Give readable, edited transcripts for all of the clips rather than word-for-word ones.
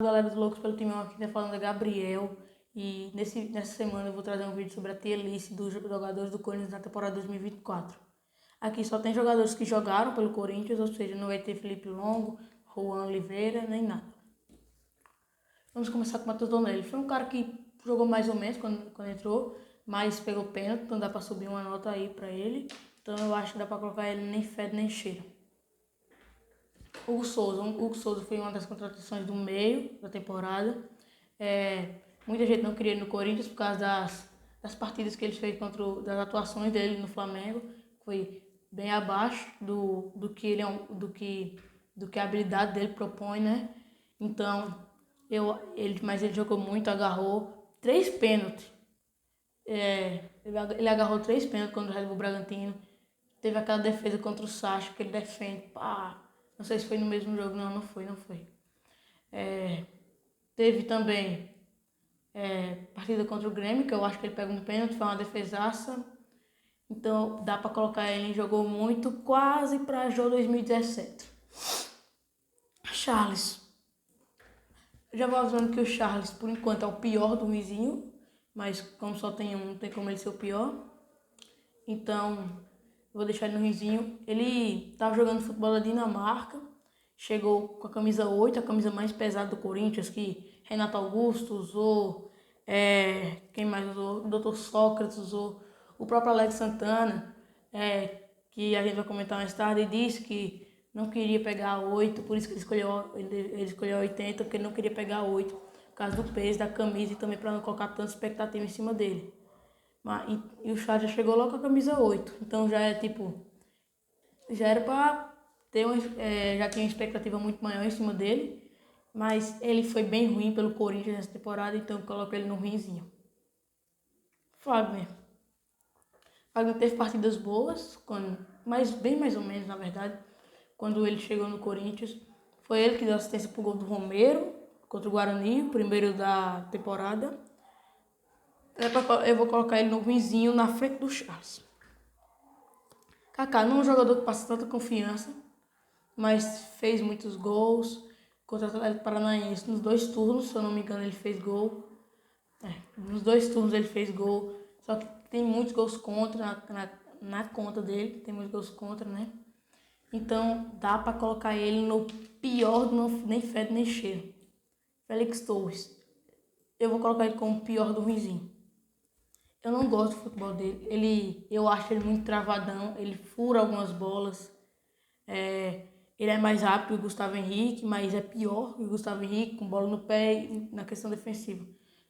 Galera do Loucos pelo Timão, aqui tá falando é Gabriel. E nessa semana eu vou trazer um vídeo sobre a tier list dos jogadores do Corinthians na temporada 2024. Aqui só tem jogadores que jogaram pelo Corinthians, ou seja, não vai ter Felipe Longo, Juan Oliveira, nem nada. Vamos começar com o Matheus Donelli. Foi um cara que jogou mais ou menos quando entrou, mas pegou pênalti, então dá pra subir uma nota aí pra ele. Então eu acho que dá pra colocar ele nem fede nem cheira. Hugo Souza foi uma das contratações do meio da temporada. Muita gente não queria ele no Corinthians por causa das partidas que ele fez das atuações dele no Flamengo. Foi bem abaixo do que ele do que a habilidade dele propõe, né? Então, mas ele jogou muito, agarrou 3 pênaltis. Ele agarrou 3 pênaltis contra o Red Bull Bragantino. Teve aquela defesa contra o Sacha que ele defende. Pá, não sei se foi no mesmo jogo. Não foi. Teve também partida contra o Grêmio, que eu acho que ele pega um pênalti, foi uma defesaça. Então dá pra colocar ele, jogou muito, quase pra Jô 2017. Charles. Já vou avisando que o Charles, por enquanto, é o pior do Luizinho, mas como só tem um, não tem como ele ser o pior. Então, vou deixar ele no Rizinho. Ele tava jogando futebol da Dinamarca, chegou com a camisa 8, a camisa mais pesada do Corinthians, que Renato Augusto usou, quem mais usou? O Dr. Sócrates usou, o próprio Alex Santana, que a gente vai comentar mais tarde, disse que não queria pegar a 8, por isso que ele escolheu a 80, porque ele não queria pegar a 8, por causa do peso da camisa e também para não colocar tanta expectativa em cima dele. E o Charles já chegou logo com a camisa 8, então já é tipo, já era pra ter já tinha uma expectativa muito maior em cima dele, mas ele foi bem ruim pelo Corinthians nessa temporada, então eu coloco ele no ruinzinho. Fagner teve partidas boas, mas bem mais ou menos na verdade, quando ele chegou no Corinthians. Foi ele que deu assistência pro gol do Romero contra o Guarani, o primeiro da temporada. Eu vou colocar ele no ruinzinho na frente do Charles. Kaká não é um jogador que passa tanta confiança, mas fez muitos gols contra o Atlético Paranaense nos 2 turnos, se eu não me engano ele fez gol. Nos 2 turnos ele fez gol, só que tem muitos gols contra na conta dele, tem muitos gols contra, né? Então dá pra colocar ele no pior do nem fede nem cheira. Félix Torres. Eu vou colocar ele como o pior do ruinzinho. Eu não gosto do futebol dele. Eu acho ele muito travadão, ele fura algumas bolas. Ele é mais rápido que o Gustavo Henrique, mas é pior que o Gustavo Henrique, com bola no pé e na questão defensiva.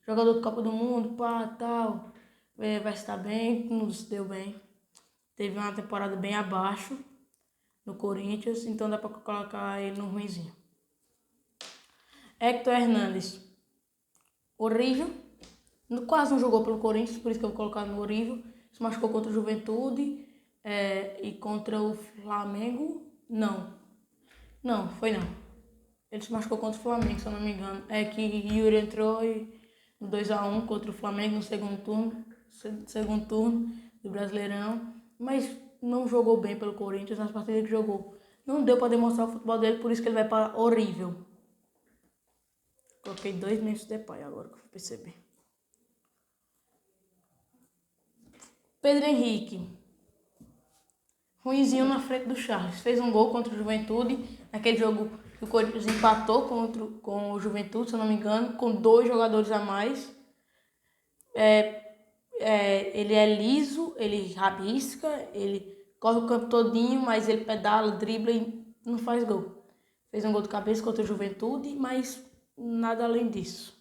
Jogador do Copa do Mundo, tal, vai estar bem, não se deu bem. Teve uma temporada bem abaixo no Corinthians, então dá pra colocar ele no ruinzinho. Hector Hernandes. Horrível. Quase não jogou pelo Corinthians, por isso que eu vou colocar no horrível. Se machucou contra o Juventude e contra o Flamengo. Não, foi não. Ele se machucou contra o Flamengo, se eu não me engano. É que Yuri entrou no 2-1 contra o Flamengo no segundo turno do Brasileirão. Mas não jogou bem pelo Corinthians nas partidas que jogou. Não deu para demonstrar o futebol dele, por isso que ele vai para horrível. Coloquei 2 minutos de pai agora que eu percebi. Pedro Henrique. Ruinzinho na frente do Charles. Fez um gol contra o Juventude. Naquele jogo que o Corinthians empatou com o Juventude, se eu não me engano, com 2 jogadores a mais. Ele é liso, ele rabisca, ele corre o campo todinho, mas ele pedala, dribla e não faz gol. Fez um gol de cabeça contra o Juventude, mas nada além disso.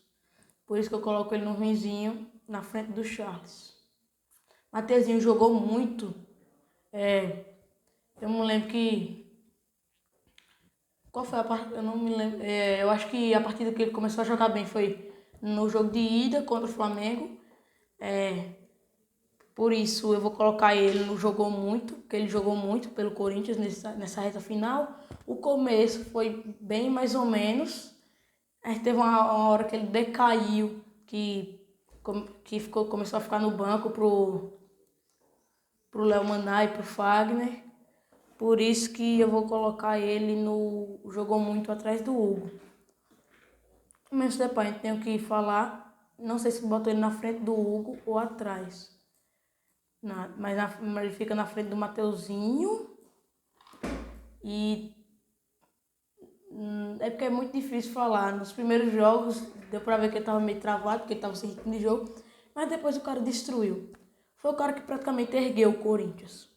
Por isso que eu coloco ele no ruinzinho na frente do Charles. Mateuzinho jogou muito. Eu não lembro que... Qual foi a partida? Eu não me lembro. Eu acho que a partida que ele começou a jogar bem foi no jogo de ida contra o Flamengo. Por isso eu vou colocar ele no jogou muito, porque ele jogou muito pelo Corinthians nessa reta final. O começo foi bem mais ou menos. Teve uma hora que ele decaiu, começou a ficar no banco pro Léo Maná e pro Fagner. Por isso que eu vou colocar ele no jogou muito atrás do Hugo. Memphis Depay, tenho que falar, não sei se botou ele na frente do Hugo ou atrás. Mas ele fica na frente do Mateuzinho. E é porque é muito difícil falar. Nos primeiros jogos deu pra ver que ele tava meio travado, porque ele tava sem ritmo de jogo. Mas depois o cara destruiu. Foi o cara que praticamente ergueu o Corinthians.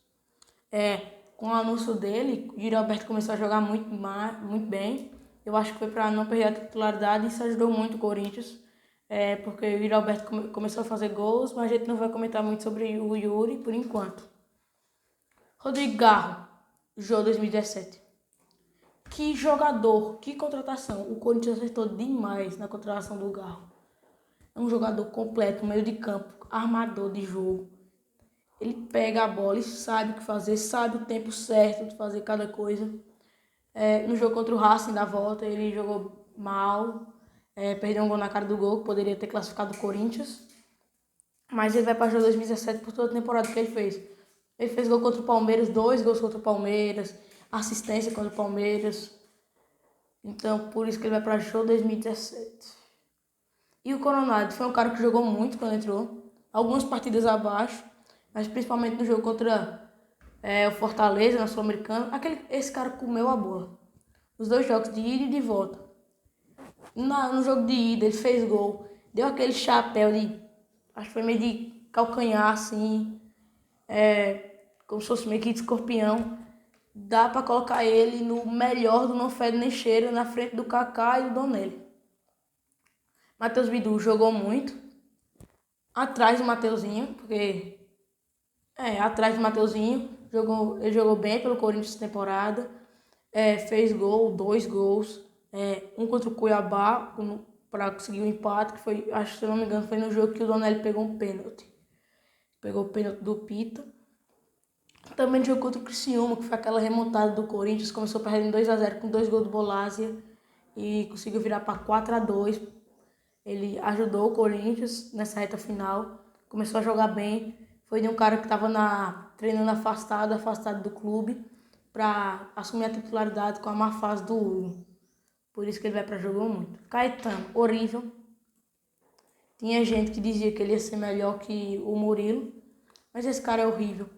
Com o anúncio dele, o Yuri Alberto começou a jogar muito bem. Eu acho que foi para não perder a titularidade e isso ajudou muito o Corinthians. Porque o Yuri Alberto começou a fazer gols, mas a gente não vai comentar muito sobre o Yuri por enquanto. Rodrigo Garro, Jô 2017. Que jogador, que contratação. O Corinthians acertou demais na contratação do Garro. É um jogador completo, meio de campo, armador de jogo. Ele pega a bola e sabe o que fazer, sabe o tempo certo de fazer cada coisa. No jogo contra o Racing da volta, ele jogou mal. Perdeu um gol na cara do gol, que poderia ter classificado o Corinthians. Mas ele vai para o jogo 2017 por toda a temporada que ele fez. Ele fez gol contra o Palmeiras, 2 gols contra o Palmeiras, assistência contra o Palmeiras. Então, por isso que ele vai para o jogo 2017. E o Coronado foi um cara que jogou muito quando entrou. Algumas partidas abaixo, mas principalmente no jogo contra o Fortaleza, na Sul-Americana. Esse cara comeu a bola. Os 2 jogos, de ida e de volta. No jogo de ida, ele fez gol. Deu aquele chapéu acho que foi meio de calcanhar, assim. Como se fosse meio que de escorpião. Dá pra colocar ele no melhor do Não Fede Nem Cheira, na frente do Kaká e do Donelli. Matheus Bidu jogou muito. Atrás do Mateuzinho, porque... atrás do Mateuzinho. Ele jogou bem pelo Corinthians essa temporada. Fez gol, 2 gols. Um contra o Cuiabá, para conseguir o empate, que foi, acho que se eu não me engano, foi no jogo que o Donelli pegou um pênalti. Pegou o pênalti do Pita. Também jogou contra o Criciúma, que foi aquela remontada do Corinthians, começou perdendo 2-0 com 2 gols do Bolásia e conseguiu virar para 4-2. Ele ajudou o Corinthians nessa reta final, começou a jogar bem. Foi de um cara que estava treinando afastado do clube, para assumir a titularidade com a má fase do Hugo. Por isso que ele vai para jogar muito. Caetano, horrível. Tinha gente que dizia que ele ia ser melhor que o Murilo, mas esse cara é horrível.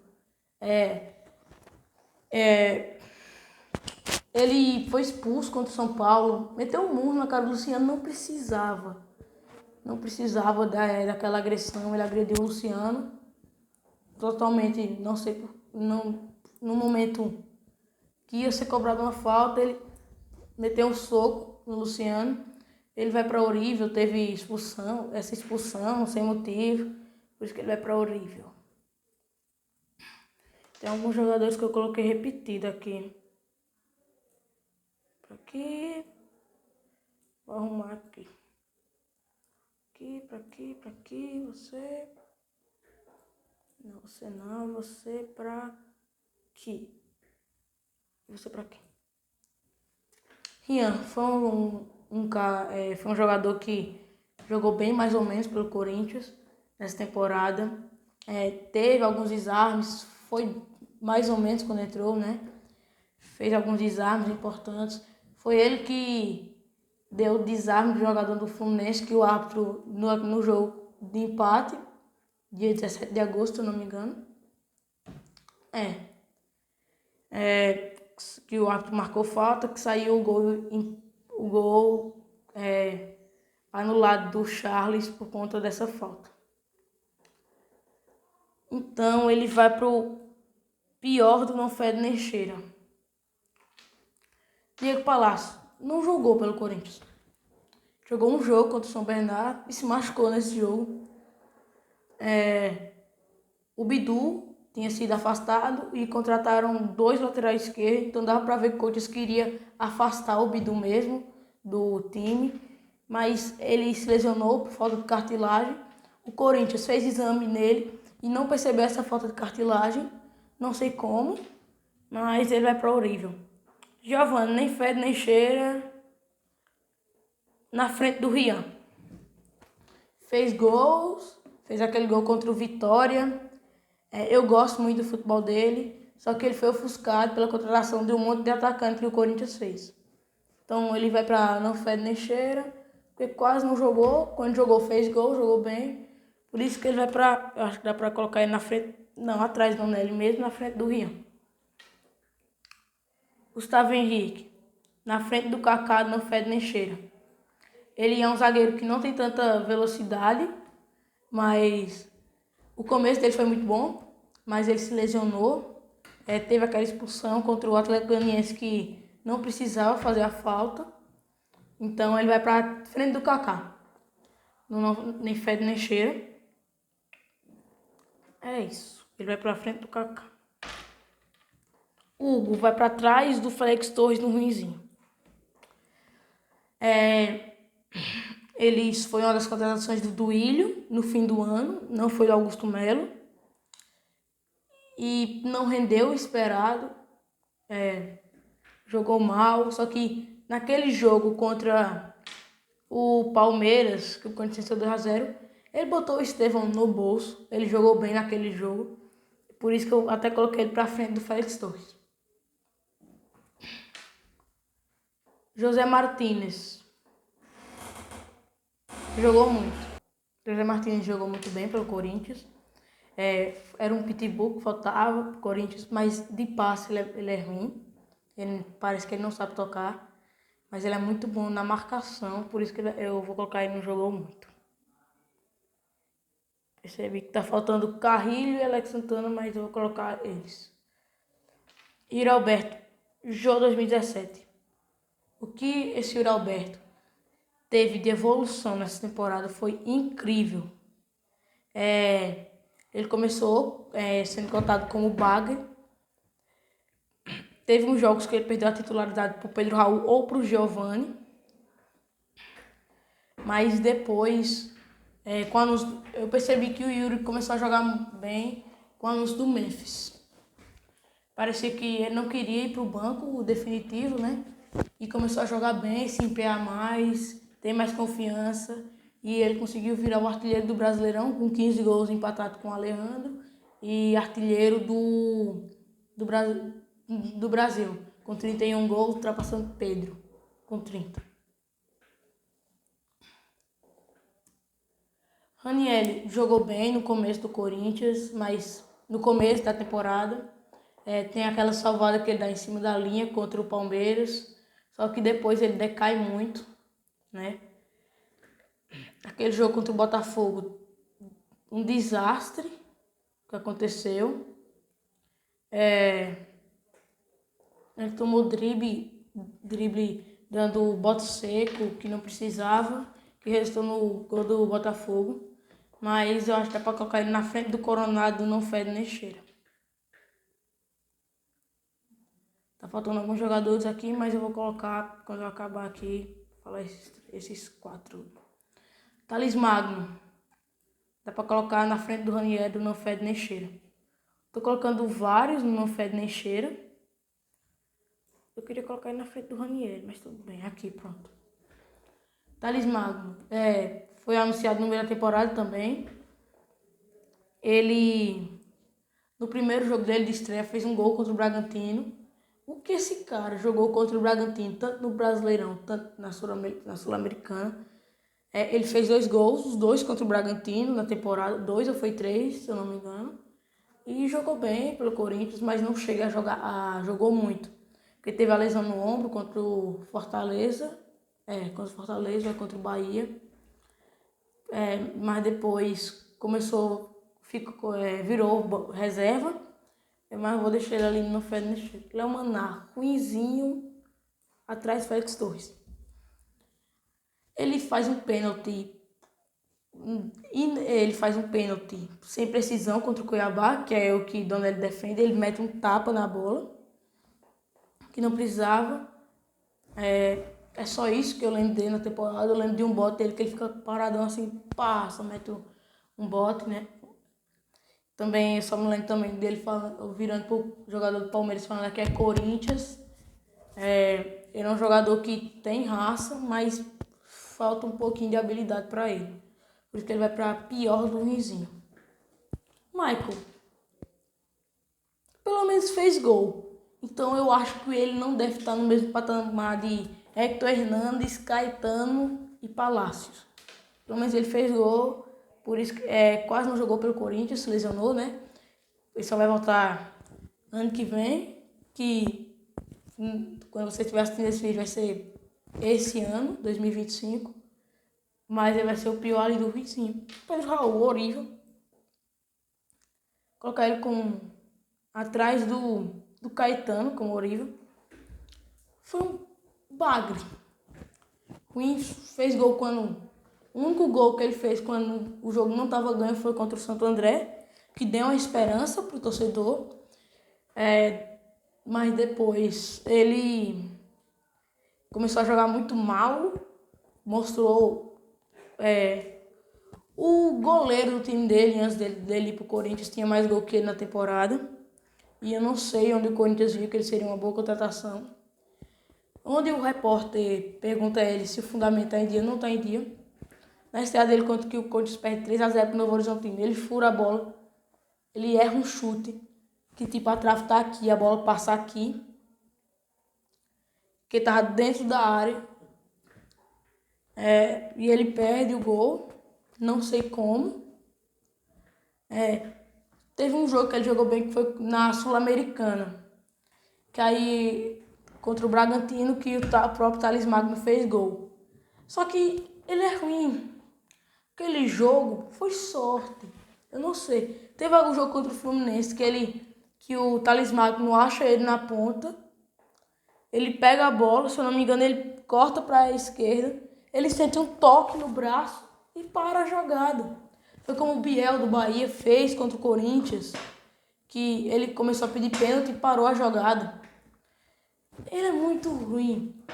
Ele foi expulso contra o São Paulo, meteu um murro na cara do Luciano, não precisava. Não precisava daquela agressão, ele agrediu o Luciano. Totalmente, não sei, no momento que ia ser cobrada uma falta, ele meteu um soco no Luciano. Ele vai para Horrível, teve essa expulsão sem motivo, por isso que ele vai para Horrível. Tem alguns jogadores que eu coloquei repetido aqui. Pra aqui. Vou arrumar aqui. Pra aqui, você. Não, você não, você pra aqui. Você pra aqui. Rian foi foi um jogador que jogou bem mais ou menos pelo Corinthians nessa temporada. Teve alguns desarmes, foi mais ou menos quando entrou, né? Fez alguns desarmes importantes. Foi ele que deu o desarme do jogador do Fluminense, que o árbitro, no jogo de empate, dia 17 de agosto, se eu não me engano, que o árbitro marcou falta, que saiu o gol anulado do Charles por conta dessa falta. Então ele vai pro pior do Não Fede Nem Cheira. Diego Palácio não jogou pelo Corinthians. Jogou um jogo contra o São Bernardo e se machucou nesse jogo. O Bidu tinha sido afastado e contrataram 2 laterais esquerdos, então dava para ver que o Corinthians queria afastar o Bidu mesmo do time, mas ele se lesionou por falta de cartilagem. O Corinthians fez exame nele e não percebeu essa falta de cartilagem, não sei como, mas ele vai para o horrível. Giovanni, nem fede nem cheira, na frente do Rian. Fez gols, fez aquele gol contra o Vitória. Eu gosto muito do futebol dele, só que ele foi ofuscado pela contratação de um monte de atacante que o Corinthians fez. Então ele vai para Não Fede Nem Cheira, porque quase não jogou. Quando jogou, fez gol, jogou bem. Por isso que ele vai pra... Eu acho que dá pra colocar ele na frente... Não, atrás do Nélio mesmo, na frente do Rian. Gustavo Henrique. Na frente do Kaká, não fede nem cheira. Ele é um zagueiro que não tem tanta velocidade, mas o começo dele foi muito bom, mas ele se lesionou. Teve aquela expulsão contra o Atlético Goianiense que não precisava fazer a falta. Então ele vai pra frente do Kaká. Nem fede nem cheira. É isso. Ele vai pra frente do Kaká. Hugo vai pra trás do Félix Torres no ruinzinho. Eles foi uma das contratações do Duílio no fim do ano, não foi do Augusto Melo. E não rendeu o esperado. Jogou mal, só que naquele jogo contra o Palmeiras, que o Corinthians venceu 2-0, ele botou o Estevão no bolso, ele jogou bem naquele jogo. Por isso que eu até coloquei ele pra frente do Félix Torres. José Martínez jogou muito. José Martínez jogou muito bem pelo Corinthians. Era um pitbull que faltava pro Corinthians, mas de passe ele é ruim. Parece que ele não sabe tocar, mas ele é muito bom na marcação, por isso que eu vou colocar ele no jogou muito. Percebi que tá faltando Carrilho e Alex Santana, mas eu vou colocar eles. Yuri Alberto, Jô 2017. O que esse Yuri Alberto teve de evolução nessa temporada foi incrível. Ele começou sendo cotado como bagre. Teve uns jogos que ele perdeu a titularidade pro Pedro Raul ou pro Giovani. Mas depois, eu percebi que o Yuri começou a jogar bem com o anúncio do Memphis. Parecia que ele não queria ir pro banco, o definitivo, né? E começou a jogar bem, se empenhar mais, ter mais confiança. E ele conseguiu virar o artilheiro do Brasileirão com 15 gols, empatado com o Alejandro. E artilheiro do Brasil, com 31 gols, ultrapassando Pedro, com 30. Ranieri jogou bem no começo do Corinthians, mas no começo da temporada tem aquela salvada que ele dá em cima da linha contra o Palmeiras, só que depois ele decai muito, né? Aquele jogo contra o Botafogo, um desastre que aconteceu. Ele tomou drible dando bote seco que não precisava, que resultou no gol do Botafogo. Mas eu acho que é pra colocar ele na frente do Coronado, não fede nem cheira. Tá faltando alguns jogadores aqui, mas eu vou colocar, quando eu acabar aqui, falar esses 4. Thales Magno. Dá pra colocar na frente do Ranieri, do não fede nem cheira. Tô colocando vários no não fede nem cheira. Eu queria colocar ele na frente do Ranieri, mas tudo bem, aqui, pronto. Thales Magno, foi anunciado no meio da temporada também. Ele, no primeiro jogo dele de estreia, fez um gol contra o Bragantino. O que esse cara jogou contra o Bragantino, tanto no Brasileirão, tanto na Sul-Americana. Ele fez 2 gols, os 2 contra o Bragantino na temporada, 2 ou foi 3, se eu não me engano. E jogou bem pelo Corinthians, mas não chega a jogar, jogou muito. Porque teve a lesão no ombro contra o Fortaleza, contra o Bahia. Mas depois virou reserva. Mas vou deixar ele ali no Fed. Léo Maná, ruinzinho, atrás do Félix Torres. Ele faz um pênalti. Ele faz um pênalti sem precisão contra o Cuiabá, que é o que Donelli defende. Ele mete um tapa na bola, que não precisava. É só isso que eu lembro dele na temporada. Eu lembro de um bote dele que ele fica paradão assim, passa, mete um bote, né? Também, eu só me lembro também dele falando, virando pro jogador do Palmeiras falando que é Corinthians. Ele é um jogador que tem raça, mas falta um pouquinho de habilidade para ele. Por isso que ele vai para pior do ruinzinho. Michael, pelo menos fez gol. Então eu acho que ele não deve estar no mesmo patamar de Hector Hernandes, Caetano e Palácios. Pelo menos ele fez gol, por isso que quase não jogou pelo Corinthians, se lesionou, né? Ele só vai voltar ano que vem, que quando você estiver assistindo esse vídeo vai ser esse ano, 2025. Mas ele vai ser o pior ali do vizinho. Pedro Raul, horrível. Colocar ele atrás do Caetano, como horrível. Foi um bagre. Ruim, fez gol quando... O único gol que ele fez quando o jogo não estava ganho foi contra o Santo André, que deu uma esperança pro torcedor. Mas depois ele começou a jogar muito mal, mostrou o goleiro do time dele, antes dele ir pro Corinthians, tinha mais gol que ele na temporada. E eu não sei onde o Corinthians viu que ele seria uma boa contratação. Onde o repórter pergunta a ele se o fundamento está em dia, não está em dia. Na estreia dele, contra que o Corinthians perde 3-0 pro Novo Horizontino, ele fura a bola, ele erra um chute, que tipo a trave tá aqui, a bola passa aqui, que tava dentro da área, e ele perde o gol, não sei como. Teve um jogo que ele jogou bem, que foi na Sul-Americana, que aí contra o Bragantino, que o próprio Thales Magno fez gol. Só que ele é ruim. Aquele jogo foi sorte. Eu não sei. Teve algum jogo contra o Fluminense que o Thales Magno acha ele na ponta. Ele pega a bola, se eu não me engano, ele corta para a esquerda. Ele sente um toque no braço e para a jogada. Foi como o Biel do Bahia fez contra o Corinthians, que ele começou a pedir pênalti e parou a jogada. Ele é muito ruim.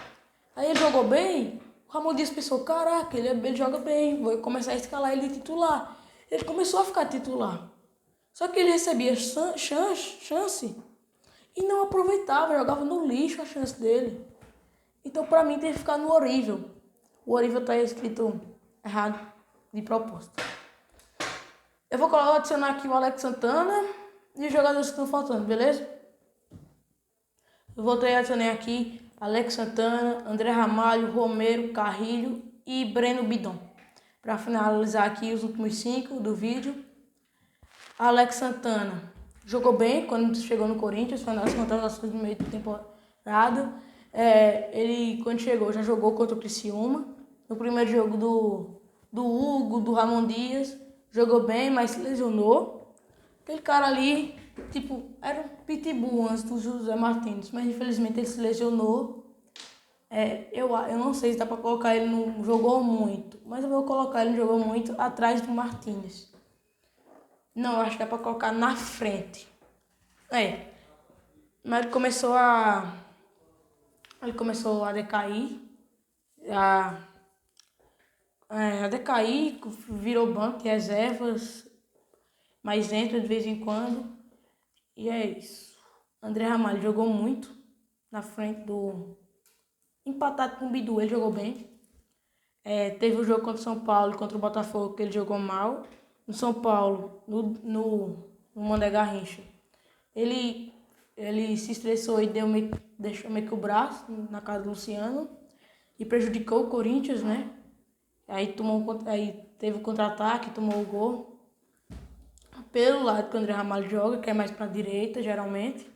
Aí ele jogou bem. O Ramon Dias pensou, caraca, ele joga bem, vou começar a escalar ele de titular. Ele começou a ficar titular. Só que ele recebia chance e não aproveitava, jogava no lixo a chance dele. Então, pra mim, tem que ficar no horrível. O horrível tá escrito errado, de propósito. Eu vou adicionar aqui o Alex Santana e os jogadores que estão faltando, beleza? Eu voltei a adicionar aqui Alex Santana, André Ramalho, Romero, Carrilho e Breno Bidon. Para finalizar aqui os últimos 5 do vídeo. Alex Santana jogou bem quando chegou no Corinthians, foi uma das contratações do meio de temporada. Ele, quando chegou, já jogou contra o Criciúma. No primeiro jogo do Hugo, do Ramon Dias, jogou bem, mas se lesionou. Aquele cara ali, tipo, era um pitbull antes do José Martins, mas infelizmente ele se lesionou. Eu não sei se dá pra colocar ele no jogou muito, mas eu vou colocar ele no jogou muito atrás do Martins. Não, eu acho que é pra colocar na frente. Mas ele começou a decair, a decair, virou banco de reservas, mas entra de vez em quando. E é isso. André Ramalho jogou muito na frente empatado com o Bidu, ele jogou bem. Teve o jogo contra o São Paulo e contra o Botafogo que ele jogou mal. No São Paulo, no Mané Garrincha, ele se estressou e deixou meio que o braço na cara do Luciano e prejudicou o Corinthians, né? Aí teve o contra-ataque, tomou o gol. Pelo lado que o André Ramalho joga, que é mais pra direita, geralmente.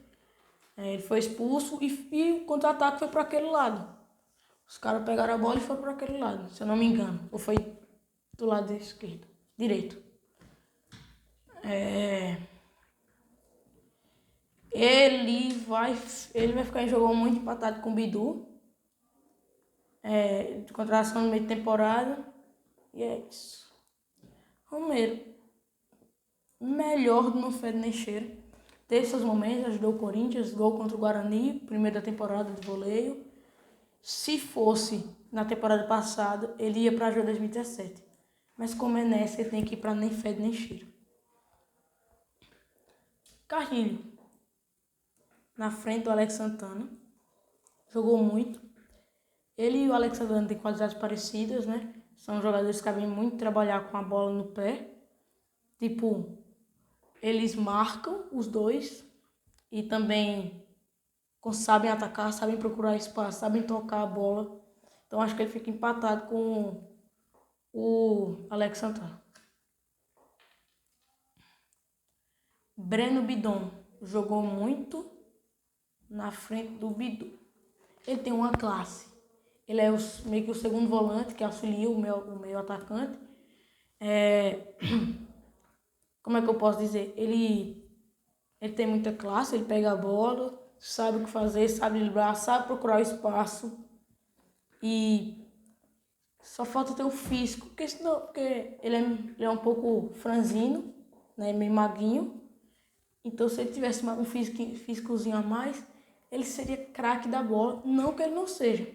Ele foi expulso e o contra-ataque foi para aquele lado. Os caras pegaram a bola e foram para aquele lado, se eu não me engano. Ou foi do lado esquerdo, direito. Ele vai ficar em jogo muito empatado com o Bidu. De contratação no meio de temporada. E é isso. Romero, melhor do não fede nem cheiro. Teve seus momentos, ajudou o Corinthians, gol contra o Guarani, primeiro da temporada de voleio. Se fosse na temporada passada, ele ia para a Jô 2017. Mas como é nessa, ele tem que ir para nem fede nem cheiro. Carrilho, na frente do Alex Santana, jogou muito. Ele e o Alex Santana têm qualidades parecidas, né? São jogadores que sabem muito trabalhar com a bola no pé. Tipo, eles marcam os dois e também sabem atacar, sabem procurar espaço, sabem tocar a bola. Então acho que ele fica empatado com o Alex Santana. Breno Bidon jogou muito na frente do Bidu. Ele tem uma classe. Ele é meio que o segundo volante que auxilia o meio atacante. Como é que eu posso dizer? Ele tem muita classe, ele pega a bola, sabe o que fazer, sabe driblar, sabe procurar o espaço. E só falta ter o físico, porque ele é um pouco franzino, né, meio maguinho. Então se ele tivesse um físicozinho a mais, ele seria craque da bola. Não que ele não seja.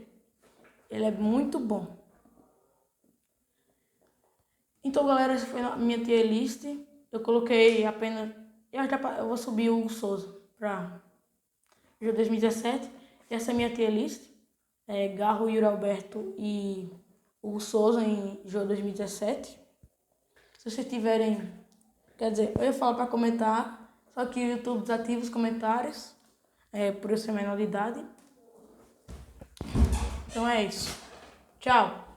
Ele é muito bom. Então, galera, essa foi a minha tier list. Eu coloquei apenas... Eu vou subir o Hugo Souza para Euro 2017. Essa é a minha tier list. Garro, Yuri Alberto e Hugo Souza em Euro 2017. Se vocês tiverem... Quer dizer, eu ia falar para comentar, só que o YouTube desativa os comentários, por eu ser menor de idade. Então é isso. Tchau.